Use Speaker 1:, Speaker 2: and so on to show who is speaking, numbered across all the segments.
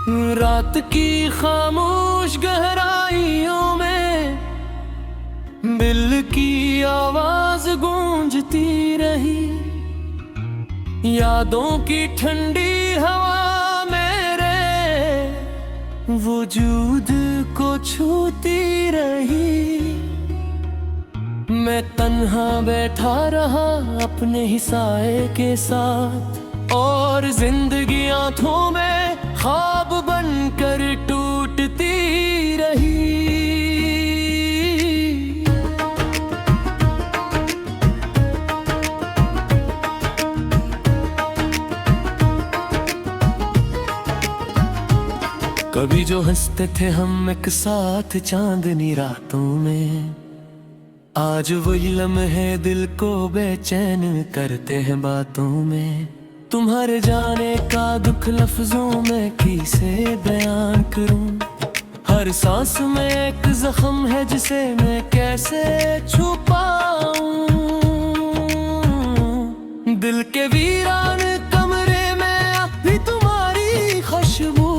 Speaker 1: रात की खामोश गहराइयों में बिल की आवाज गूंजती रही। यादों की ठंडी हवा मेरे वजूद को छूती रही। मैं तन्हा बैठा रहा अपने ही साए के साथ, और जिंदगी आंखों में ख्वाब बनकर टूटती रही। कभी जो हंसते थे हम एक साथ चांदनी रातों में, आज वही लम्हे दिल को बेचैन करते हैं बातों में। तुम्हारे जाने का दुख लफ्जों में कैसे बयान करूं। हर सांस में एक जख्म है जिसे मैं कैसे छुपाऊं। दिल के वीरान कमरे में अभी तुम्हारी खुशबू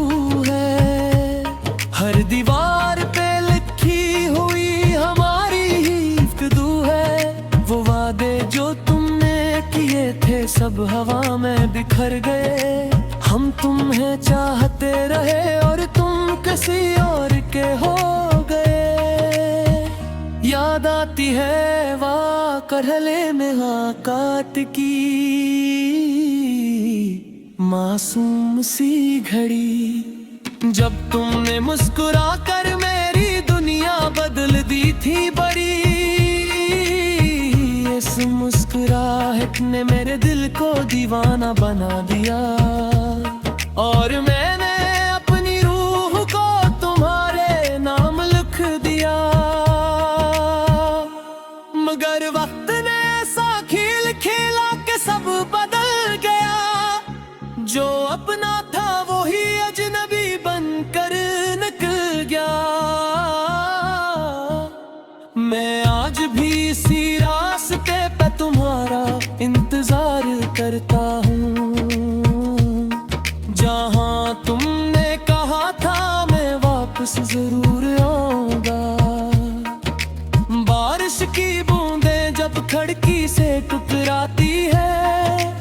Speaker 1: है। हर दीवार पे लिखी हुई हमारी हिफ्तदू है। वो वादे जो तुमने किए थे सब हवा में बिखर गए। हम तुम्हें चाहते रहे और तुम किसी और के हो गए। याद आती है वाकरहले में हाकात की मासूम सी घड़ी, जब तुमने मुस्कुरा कर मेरी दुनिया बदल दी थी बड़ी। इस मुस्कुराहट ने मेरे दिल को दीवाना बना दिया, और मैंने अपनी रूह को तुम्हारे नाम लिख दिया। मगर वक्त ने ऐसा खेल खेला कि सब बदल गया। जो अपना था वो ही अजनबी बनकर निकल गया। मैं आज भी इसी रास्ते पे तुम्हारा इंतजार करता हूँ। जहाँ तुमने कहा था मैं वापस जरूर आऊंगा। बारिश की बूंदें जब खिड़की से टकराती है,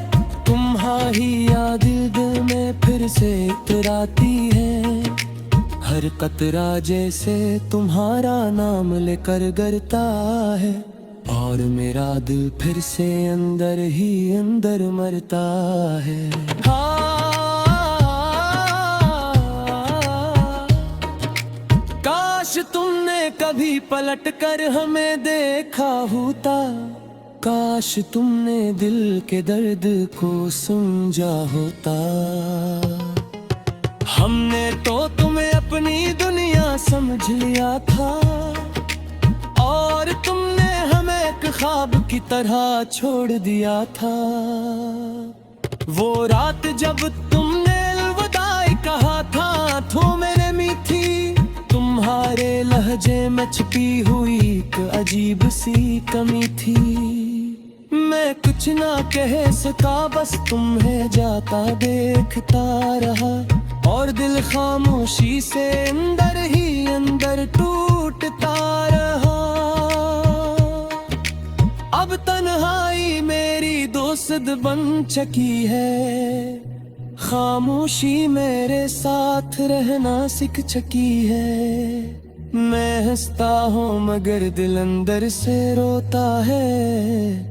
Speaker 1: तुम्हारी याद दिल में फिर से इतराती है। हर कतरा जैसे तुम्हारा नाम लेकर गिरता है, और मेरा दिल फिर से अंदर ही अंदर मरता है। काश तुमने कभी पलट कर हमें देखा होता। काश तुमने दिल के दर्द को समझा होता। हमने तो तुम्हें अपनी दुनिया समझ लिया था, और तुमने हमें एक ख्वाब की तरह छोड़ दिया था। वो रात जब तुमने अलविदाई कहा था तो मेरे मीठी, तुम्हारे लहजे में छिपी हुई एक अजीब सी कमी थी। मैं कुछ ना कह सका, बस तुम्हें जाता देखता रहा, और दिल खामोशी से अंदर ही अंदर टूटता रहा। अब तन्हाई मेरी दोस्त बन चुकी है। खामोशी मेरे साथ रहना सीख चुकी है। मैं हंसता हूँ मगर दिल अंदर से रोता है।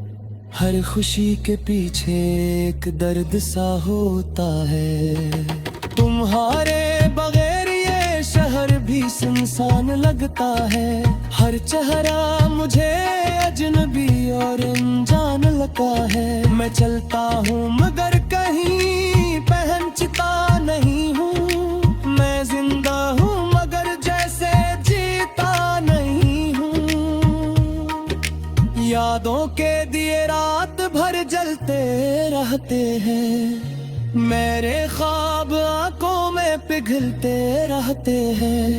Speaker 1: हर खुशी के पीछे एक दर्द सा होता है। तुम्हारे बगैर ये शहर भी सुनसान लगता है। हर चेहरा मुझे अजनबी और अनजान लगता है। मैं चलता हूँ मगर कहीं पहचानता नहीं हूँ। मैं जिंदा हूँ मगर जैसे जीता नहीं हूँ। यादों के दिए रात भर जलते रहते हैं। मेरे ख्वाब आंखों में पिघलते रहते हैं।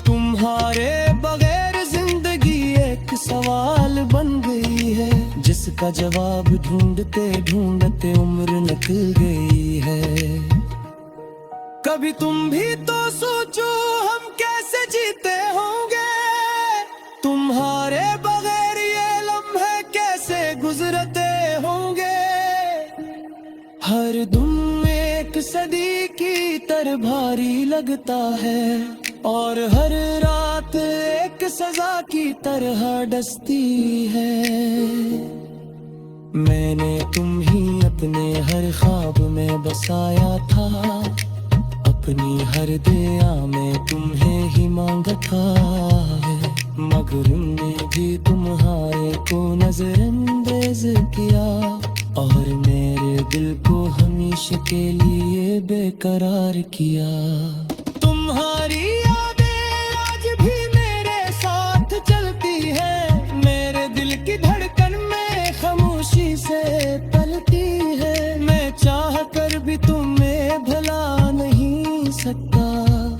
Speaker 1: तुम्हारे बगैर जिंदगी एक सवाल बन गई है, जिसका जवाब ढूंढते ढूंढते उम्र निकल गई है। कभी तुम भी तो सोचो हम कैसे जीते होंगे, तुम्हारे बगैर ये लम्हे कैसे गुजरते होंगे। हर दुम एक सदी की तरह भारी लगता है, और हर रात एक सजा की तरह डसती है। मैंने तुम ही अपने हर ख्वाब में बसाया था, अपनी हर दुआ में तुम्हें ही मांगा था है, मगर उनने भी तुम्हारे को नजरअंदाज किया, और मेरे दिल को हमेशा के लिए बेकरार किया। तुम्हारी यादें आज भी मेरे साथ चलती है, मेरे दिल की धड़कन में खामोशी से पलती है। मैं चाह कर भी तुम्हें भुला नहीं सकता,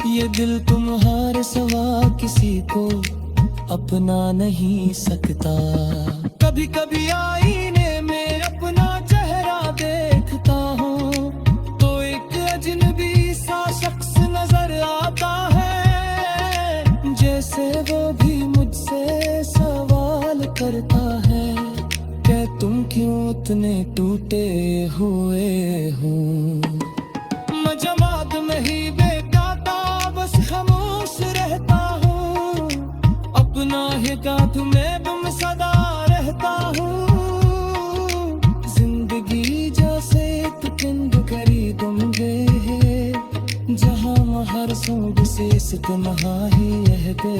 Speaker 1: ये दिल तुम्हारे सिवा किसी को अपना नहीं सकता। कभी कभी आईने में अपना चेहरा देखता हूँ, तो एक अजनबी सा शख्स नजर आता है, जैसे वो भी मुझसे सवाल करता है, क्या तुम क्यों उतने टूटे हुए हो। मैं जमात में ही बेकाता बस खामोश रहता हूँ, अपना ही गाँठ में तुम सदा रहता हूँ। जिंदगी जैसे तुकिंद करी तुम गए, जहाँ हर सूद से इतना ही यह दे।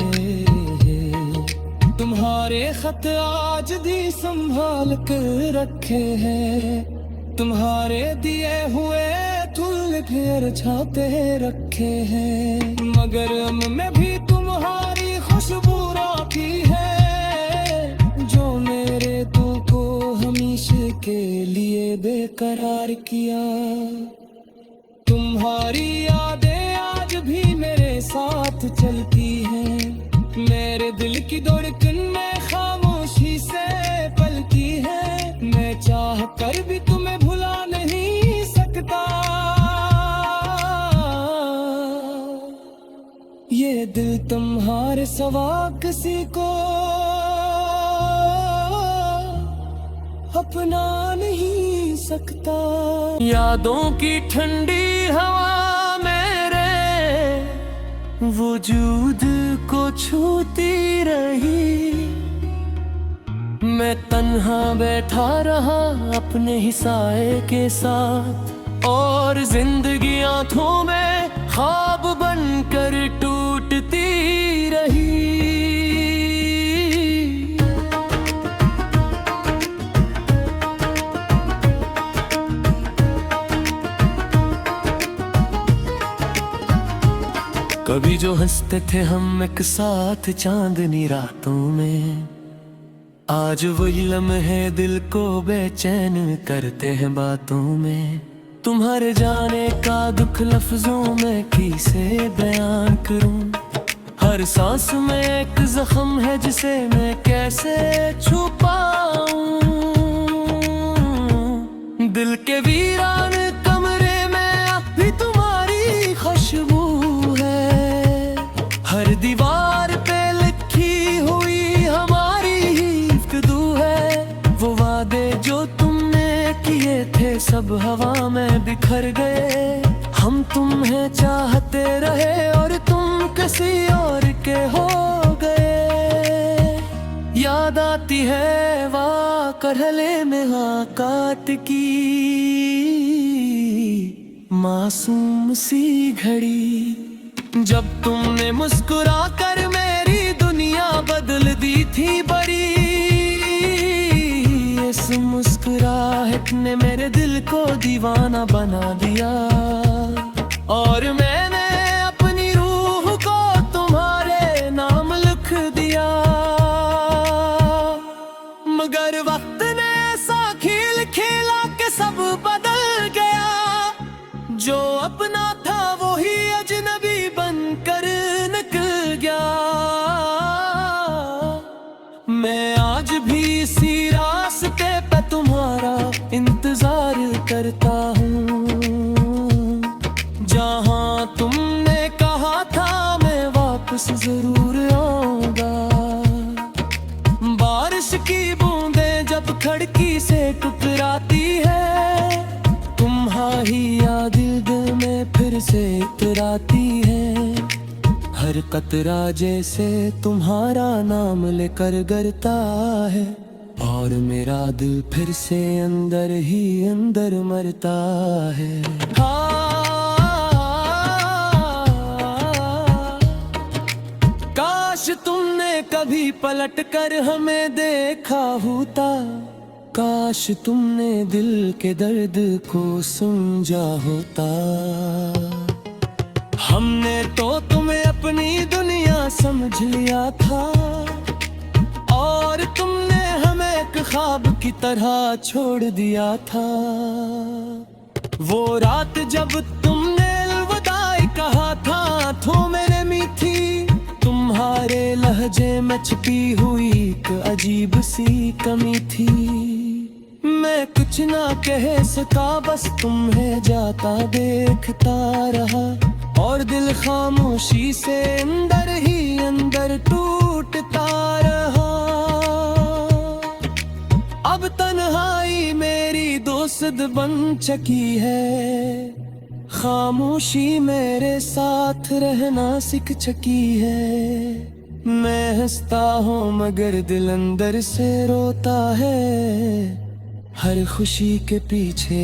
Speaker 1: तुम्हारे खत आज भी संभाल कर रखे हैं, तुम्हारे दिए हुए फूल फिर छाते रखे हैं, मगर में भी तुम्हारी खुशबू राखी है, जो मेरे दिल को हमेशा के लिए बेकरार किया। तुम्हारी यादें आज भी मेरे साथ चलती हैं, मेरे दिल की धड़कन में खामोशी से पलती है। मैं चाह कर भी तुम्हें भुला नहीं सकता, ये दिल तुम्हारे सिवा किसी को अपना नहीं सकता। यादों की ठंडी हवा मेरे वजूद को छूती रही, मैं तन्हा बैठा रहा अपने ही साए के साथ, और जिंदगी आंखों में ख्वाब बनकर टूटती रही। कभी जो हंसते थे हम एक साथ चांदनी रातों में, आज वही लम्हे दिल को बेचैन करते हैं बातों में। तुम्हारे जाने का दुख लफ्जों में कैसे बयान करूं, हर सांस में एक जख्म है जिसे मैं कैसे छुपाऊं। दिल के वीरान कमरे में अभी तुम्हारी खुशबू है, हर दीवार पे लिखी हुई हमारी ही गुफ्तगू है। वो वादे जो तुमने किए थे सब हवा में बिखर गए, हम तुम्हें चाहते रहे और तुम किसी और के हो गए। याद आती है वाह करहले में हाँ काट की मासूम सी घड़ी, जब तुमने मुस्कुरा कर मेरी दुनिया बदल दी थी बड़ी। इस मुस्कुराहट ने मेरे दिल को दीवाना बना दिया, और मैंने अपनी रूह को तुम्हारे नाम लिख दिया। मगर वक्त ने ऐसा खेल खेला कि सब बदल गया, जो अपना था वो ही अजनबी बनकर निकल गया। मैं आज भी इसी रास्ते पे तुम्हारा इंतजार करता हूँ, जहाँ नजर से इतराती है, हर कतरा जैसे तुम्हारा नाम लेकर गरता है, और मेरा दिल फिर से अंदर ही अंदर मरता है। काश तुमने कभी पलट कर हमें देखा होता, काश तुमने दिल के दर्द को समझा होता। हमने तो तुम्हें अपनी दुनिया समझ लिया था, और तुमने हमें एक ख्वाब की तरह छोड़ दिया था। वो रात जब तुमने अलविदाई कहा था, तो मैंने मीठी तुम्हारे लहजे में छिपी हुई एक अजीब सी कमी थी। मैं कुछ ना कह सका, बस तुम्हें जाता देखता रहा, और दिल खामोशी से अंदर ही अंदर टूटता रहा। अब तन्हाई मेरी दोस्त बन चुकी है, खामोशी मेरे साथ रहना सीख चुकी है। मैं हंसता हूँ मगर दिल अंदर से रोता है, हर खुशी के पीछे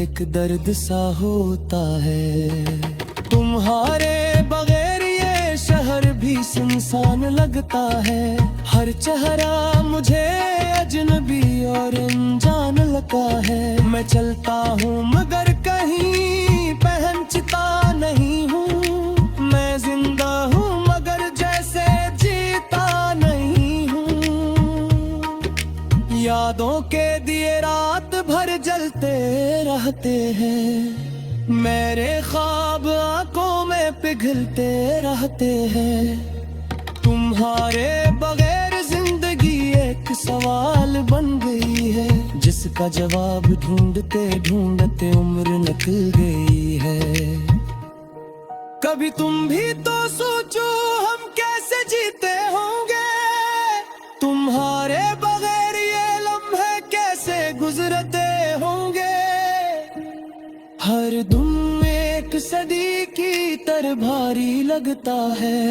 Speaker 1: एक दर्द सा होता है। तुम्हारे बगैर ये शहर भी सुनसान लगता है, हर चेहरा मुझे अजनबी और अनजान लगता है। मैं चलता हूँ मगर कहीं पहचानता नहीं हूँ, मैं जिंदा हूँ मगर जैसे जीता नहीं हूँ। यादों के दिए रात भर जलते रहते हैं, मेरे ख्वाब आंखों में पिघलते रहते हैं। तुम्हारे बगैर जिंदगी एक सवाल बन गई है, जिसका जवाब ढूंढते ढूंढते उम्र निकल गई है। कभी तुम भी तो सोचो हम कैसे जीते होंगे, तुम्हारे बगैर ये लम्हे कैसे गुजरते होंगे। हर दिन एक सदी की तरह भारी लगता है,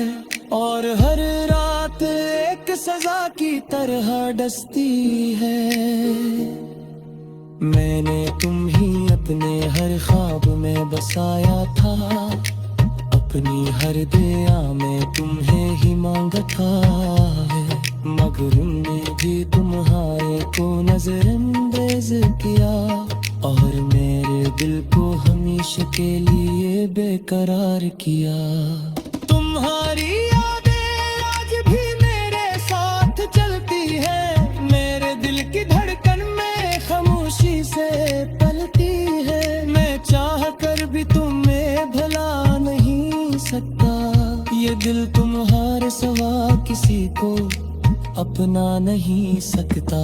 Speaker 1: और हर रात एक सजा की तरह डसती है। मैंने तुम ही अपने हर ख्वाब में बसाया था, अपनी हर दुआ में तुम्हें ही मांगा था है, मगर उनने भी तुम्हारे को नजरअंदाज किया, और मेरे दिल को हमेशा के लिए बेकरार किया। तुम्हारी यादें आज भी मेरे साथ चलती है, मेरे दिल की धड़कन में खामोशी से पलती है। मैं चाह कर भी तुम्हें भुला नहीं सकता, ये दिल तुम्हारे सिवा किसी को अपना नहीं सकता।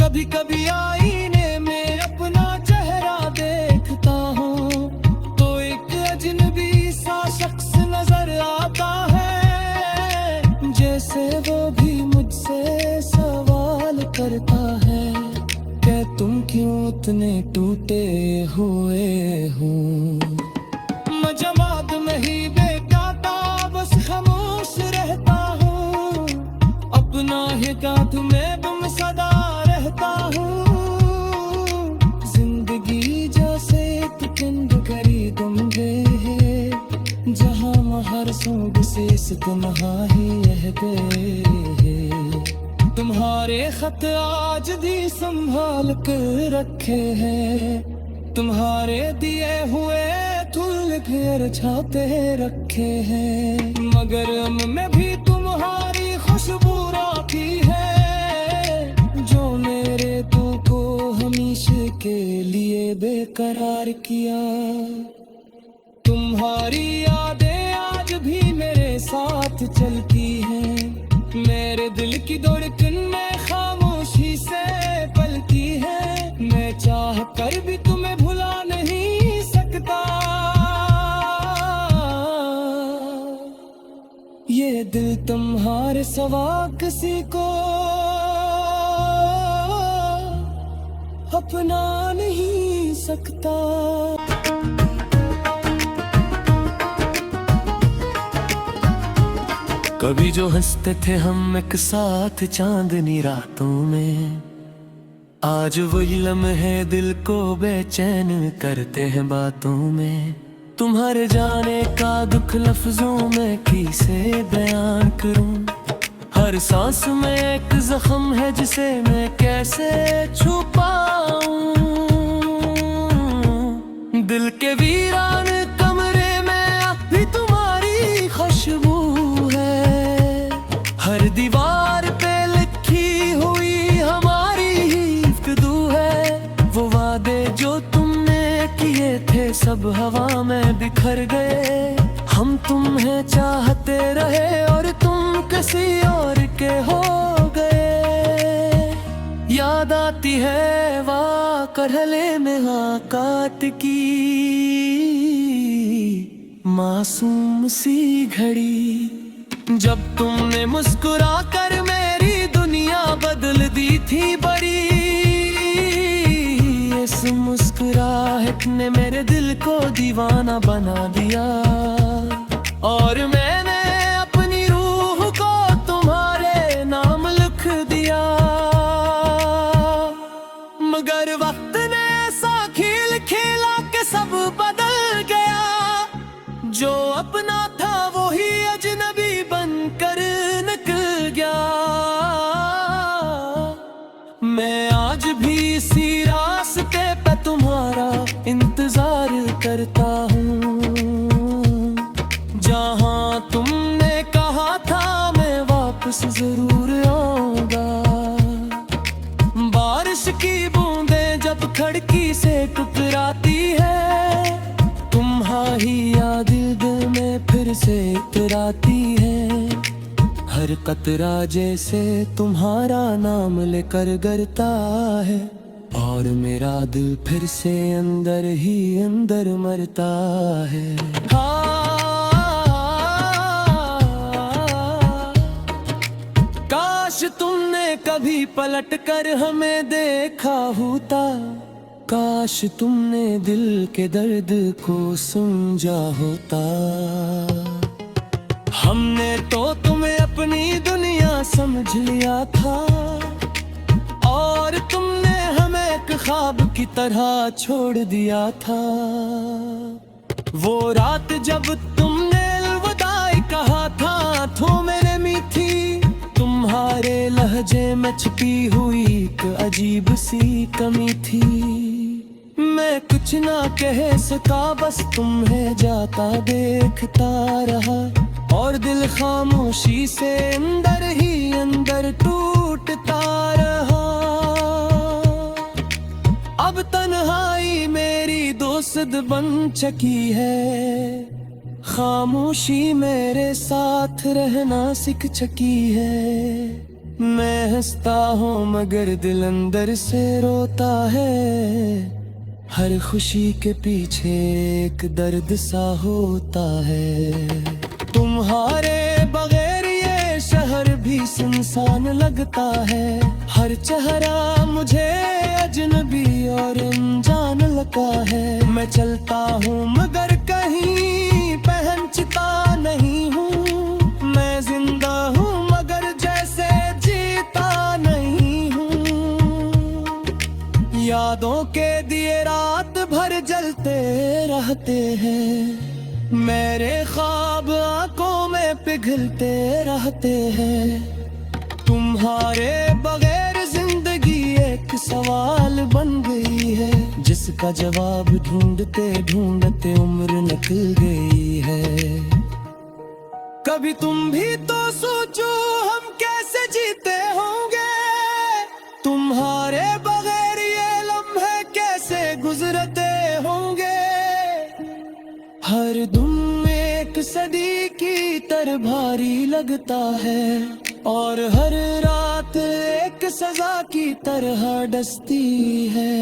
Speaker 1: कभी कभी आईने में अपना चेहरा देखता हूँ, तो एक अजनबी सा शख्स नजर आता है, जैसे वो भी मुझसे सवाल करता है कि तुम क्यों इतने टूटे हुए हो। मैं जमात में ही बेगाता बस खामोश रहता हूँ, अपना ही गाँठ में तुम सदा रहता हूँ। जिंदगी जैसे एक पिंड करी तुम है, जहाँ हर सूंघ से तन्हा ही रह गए। तुम्हारे खत आज भी संभाल कर रखे हैं, तुम्हारे दिए हुए फूल घेर छाते रखे हैं, मगर में भी तुम्हारी खुशबू राखी है, जो मेरे दिल को हमेशा के लिए बेकरार किया। तुम्हारी यादें आज भी मेरे साथ चलती हैं, मेरे दिल की धड़कन में खामोशी से पलती है। मैं चाह कर भी तुम्हें भुला नहीं सकता, ये दिल तुम्हारे सिवा किसी को अपना नहीं सकता। कभी जो हंसते थे हम एक साथ चांदनी रातों में, आज वही लम्हे दिल को बेचैन करते हैं बातों में। तुम्हारे जाने का दुख लफ्जों में कैसे बयान करूं, हर सांस में एक जख्म है जिसे मैं कैसे छुपाऊं। दिल के वीरान कमरे में अभी तुम्हारी खुशबू है, हर दीवार पे लिखी हुई हमारी ही गुफ्तगू है। वो वादे जो तुमने किए थे सब हवा में बिखर गए, हम तुम्हें चाहते रहे और तुम किसी और के हो गए। याद आती है वाकरहले में हाकात की मासूम सी घड़ी, जब तुमने मुस्कुरा कर मेरी दुनिया बदल दी थी बड़ी। इस मुस्कुराहट ने मेरे दिल को दीवाना बना दिया, और मैंने अपनी रूह को तुम्हारे नाम लिख दिया। मगर वक्त ने ऐसा खेल खेला कि सब बदल गया, जो अपना था वो ही अजनबी बनकर निकल गया। मैं आज भी इसी रास्ते पे तुम्हारा इंतजार करता हूँ, जहाँ तुमने कहा था मैं वापस जरूर आऊंगा। बारिश की बूंदें जब खिड़की से टकराती है, तुम्हारी याद दिल में फिर से इतराती है। हर कतरा जैसे तुम्हारा नाम लेकर गिरता है, और मेरा दिल फिर से अंदर ही अंदर मरता है। काश तुमने कभी पलट कर हमें देखा होता, काश तुमने दिल के दर्द को समझा होता। हमने तो तुम्हें अपनी दुनिया समझ लिया था, और तुमने हमें एक ख्वाब की तरह छोड़ दिया था। वो रात जब तुमने अलविदाई कहा था, तो मेरे मीठी तुम्हारे लहजे में छिपी हुई एक अजीब सी कमी थी। मैं कुछ ना कह सका, बस तुम्हें जाता देखता रहा, और दिल खामोशी से अंदर ही अंदर टूटता रहा। अब तन्हाई मेरी दोस्त बन चुकी है, खामोशी मेरे साथ रहना सीख चुकी है। मैं हंसता हूँ मगर दिल अंदर से रोता है, हर खुशी के पीछे एक दर्द सा होता है। तुम्हारे बगैर ये शहर भी सुनसान लगता है, हर चेहरा मुझे अजनबी और अनजान लगता है। मैं चलता हूँ मगर कहीं पहचानता नहीं हूँ, मैं जिंदा हूँ मगर जैसे जीता नहीं हूँ। यादों के दिए रात भर जलते रहते हैं, मेरे ख्वाब आंखों में पिघलते रहते हैं। तुम्हारे बगैर जिंदगी एक सवाल बन गई है, जिसका जवाब ढूंढते ढूंढते उम्र निकल गई है। कभी तुम भी तो सोचो हम कैसे जीते होंगे, तुम्हारे बगैर ये लम्हे कैसे गुजरते होंगे। हर दिन एक सदी की तरह भारी लगता है, और हर रात एक सजा की तरह डसती है।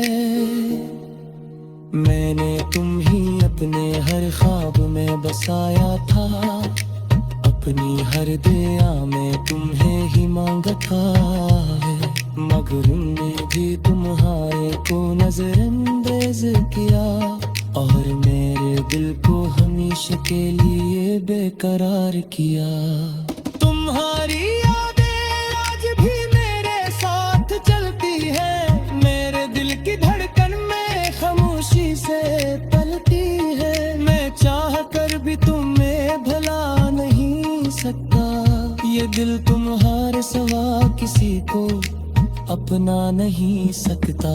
Speaker 1: मैंने तुम ही अपने हर ख्वाब में बसाया था, अपनी हर दुआ में तुम्हें ही मांगा था है। मगर उनने भी तुम्हारे को नजरअंदाज किया, और मेरे दिल को हमेशा के लिए बेकरार किया। तुम तुम्हारी यादें आज भी मेरे साथ चलती है, मेरे दिल की धड़कन में खामोशी से पलती है। मैं चाह कर भी तुम्हें भुला नहीं सकता, ये दिल तुम्हारे सिवा किसी को अपना नहीं सकता।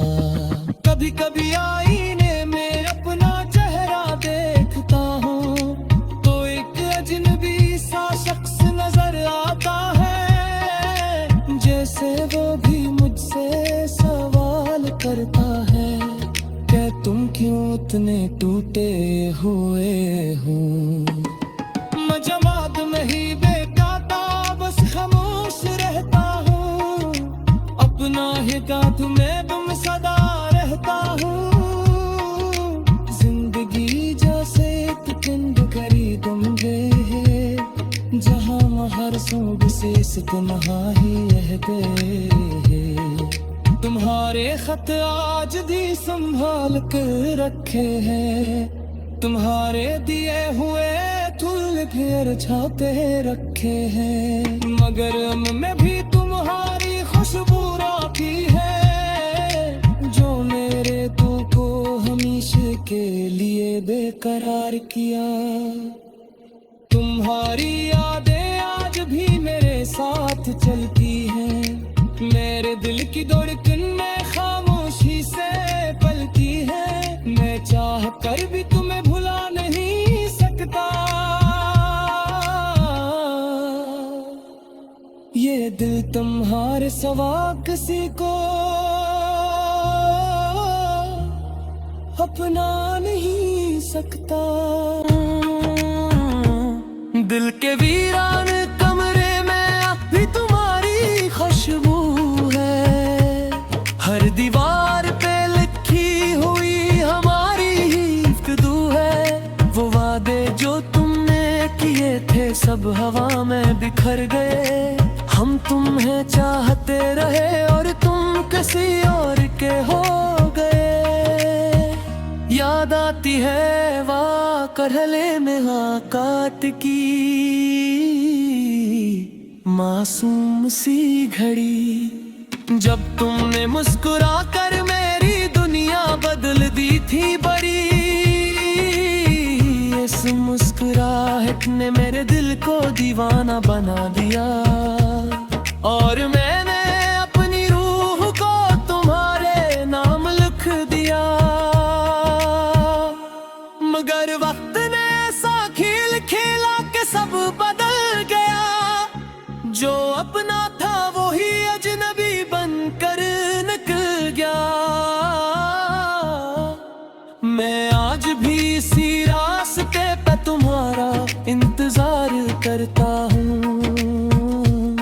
Speaker 1: कभी कभी आईने में अपना चेहरा देखता हूँ तो एक अजनबी सा शख्स नजर आता है, जैसे वो भी मुझसे सवाल करता है, क्या तुम क्यों इतने टूटे हुए हो। मैं जमात में ही बेकाता बस खामोश रहता हूँ, अपना ही गाँठ में तुम सदा रहता हूँ। जिंदगी जैसे एक पिंड करी तुम गए, जहाँ हर सूब से तन्हा ही रह गए। तुम्हारे खत आज भी संभाल कर रखे हैं, तुम्हारे दिए हुए फूल फिर छाते रखे हैं, मगर में भी तुम्हारी खुशबू राखी है, जो मेरे दिल को हमेशा के लिए बेकरार किया। तुम्हारी यादें आज भी मेरे साथ चलती हैं, मेरे दिल की धड़कन में खामोशी से पलती है। मैं चाह कर भी तुम्हें भुला नहीं सकता, ये दिल तुम्हारे सिवा किसी को अपना नहीं सकता। दिल के वीरान कमरे में अभी तुम्हारी खुशबू है, हर दीवार पे लिखी हुई हमारी ही गुफ्तगू है। वो वादे जो तुमने किए थे सब हवा में बिखर गए, हम तुम्हें चाहते रहे और तुम किसी और के हो गए। याद आती है वाह करहले में हाँ काट की मासूम सी घड़ी, जब तुमने मुस्कुरा कर मेरी दुनिया बदल दी थी बड़ी। इस मुस्कुराहट ने मेरे दिल को दीवाना बना दिया, और मैंने अपनी रूह को तुम्हारे नाम लिख दिया। मगर वक्त ने ऐसा खेल खेला कि सब बदल गया, जो अपना था वो ही अजनबी बनकर निकल गया। मैं आज भी इसी रास्ते पे तुम्हारा इंतजार करता हूँ,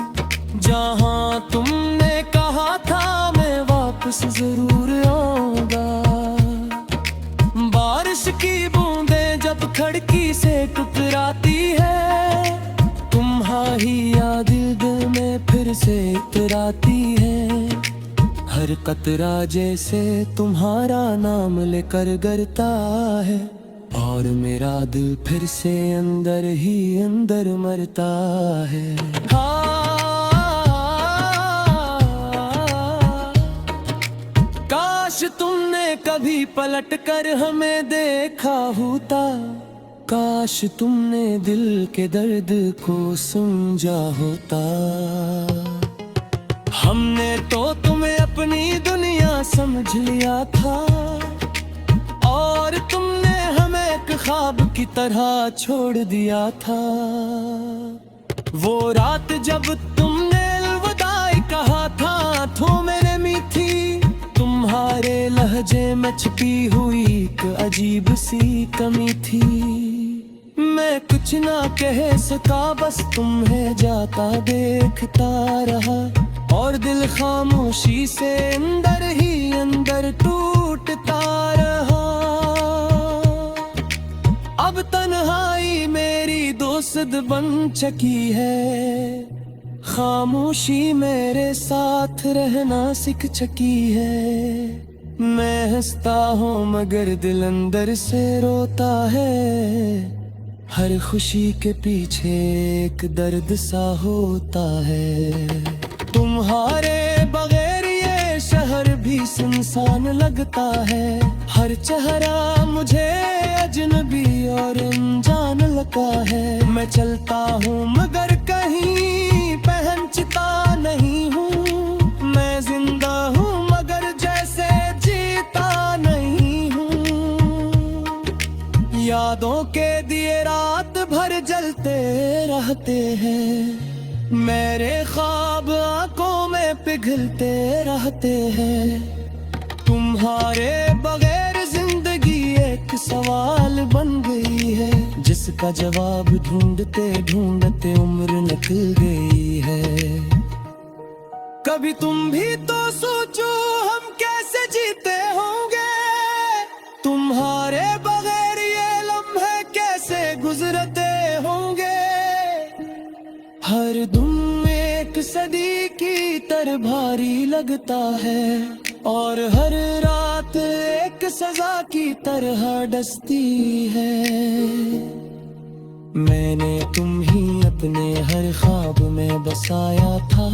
Speaker 1: जहाँ तुमने कहा था मैं वापस जरूर आऊंगा। बारिश की बूंदें जब खिड़की से टकराती है, तुम्हारी याद दिल में फिर से इतराती है। हर कतरा जैसे तुम्हारा नाम लेकर गिरता है, और मेरा दिल फिर से अंदर ही अंदर मरता है। काश तुमने कभी पलट कर हमें देखा होता, काश तुमने दिल के दर्द को समझा होता। हमने तो तुम्हें अपनी दुनिया समझ लिया था, और तुमने हमें एक ख्वाब की तरह छोड़ दिया था। वो रात जब तुमने अलविदाई कहा था तो मैंने मीठी तुम्हारे लहजे में छिपी हुई एक अजीब सी कमी थी। मैं कुछ ना कह सका, बस तुम्हें जाता देखता रहा, और दिल खामोशी से अंदर ही अंदर टूटता रहा। अब तन्हाई मेरी दोस्त बन चुकी है, खामोशी मेरे साथ रहना सीख चुकी है। मैं हंसता हूँ मगर दिल अंदर से रोता है, हर खुशी के पीछे एक दर्द सा होता है। तुम्हारे बगैर ये शहर भी सुनसान लगता है। हर चेहरा मुझे अजनबी और अनजान लगता है। मैं चलता हूँ मगर कहीं पहचानता नहीं हूँ। मैं जिंदा हूँ मगर जैसे जीता नहीं हूँ। यादों के दिए रात भर जलते रहते हैं। मेरे ख्वाब आंखों में पिघलते रहते हैं। तुम्हारे बगैर जिंदगी एक सवाल बन गई है, जिसका जवाब ढूंढते ढूंढते उम्र निकल गई है। कभी तुम भी तो सोचो हम कैसे जीते होंगे। तुम्हारे बगैर ये लम्हे कैसे गुजरते होंगे। हर दिन एक सदी की तरह भारी लगता है और हर रात एक सजा की तरह डसती है। मैंने तुम ही अपने हर ख्वाब में बसाया था।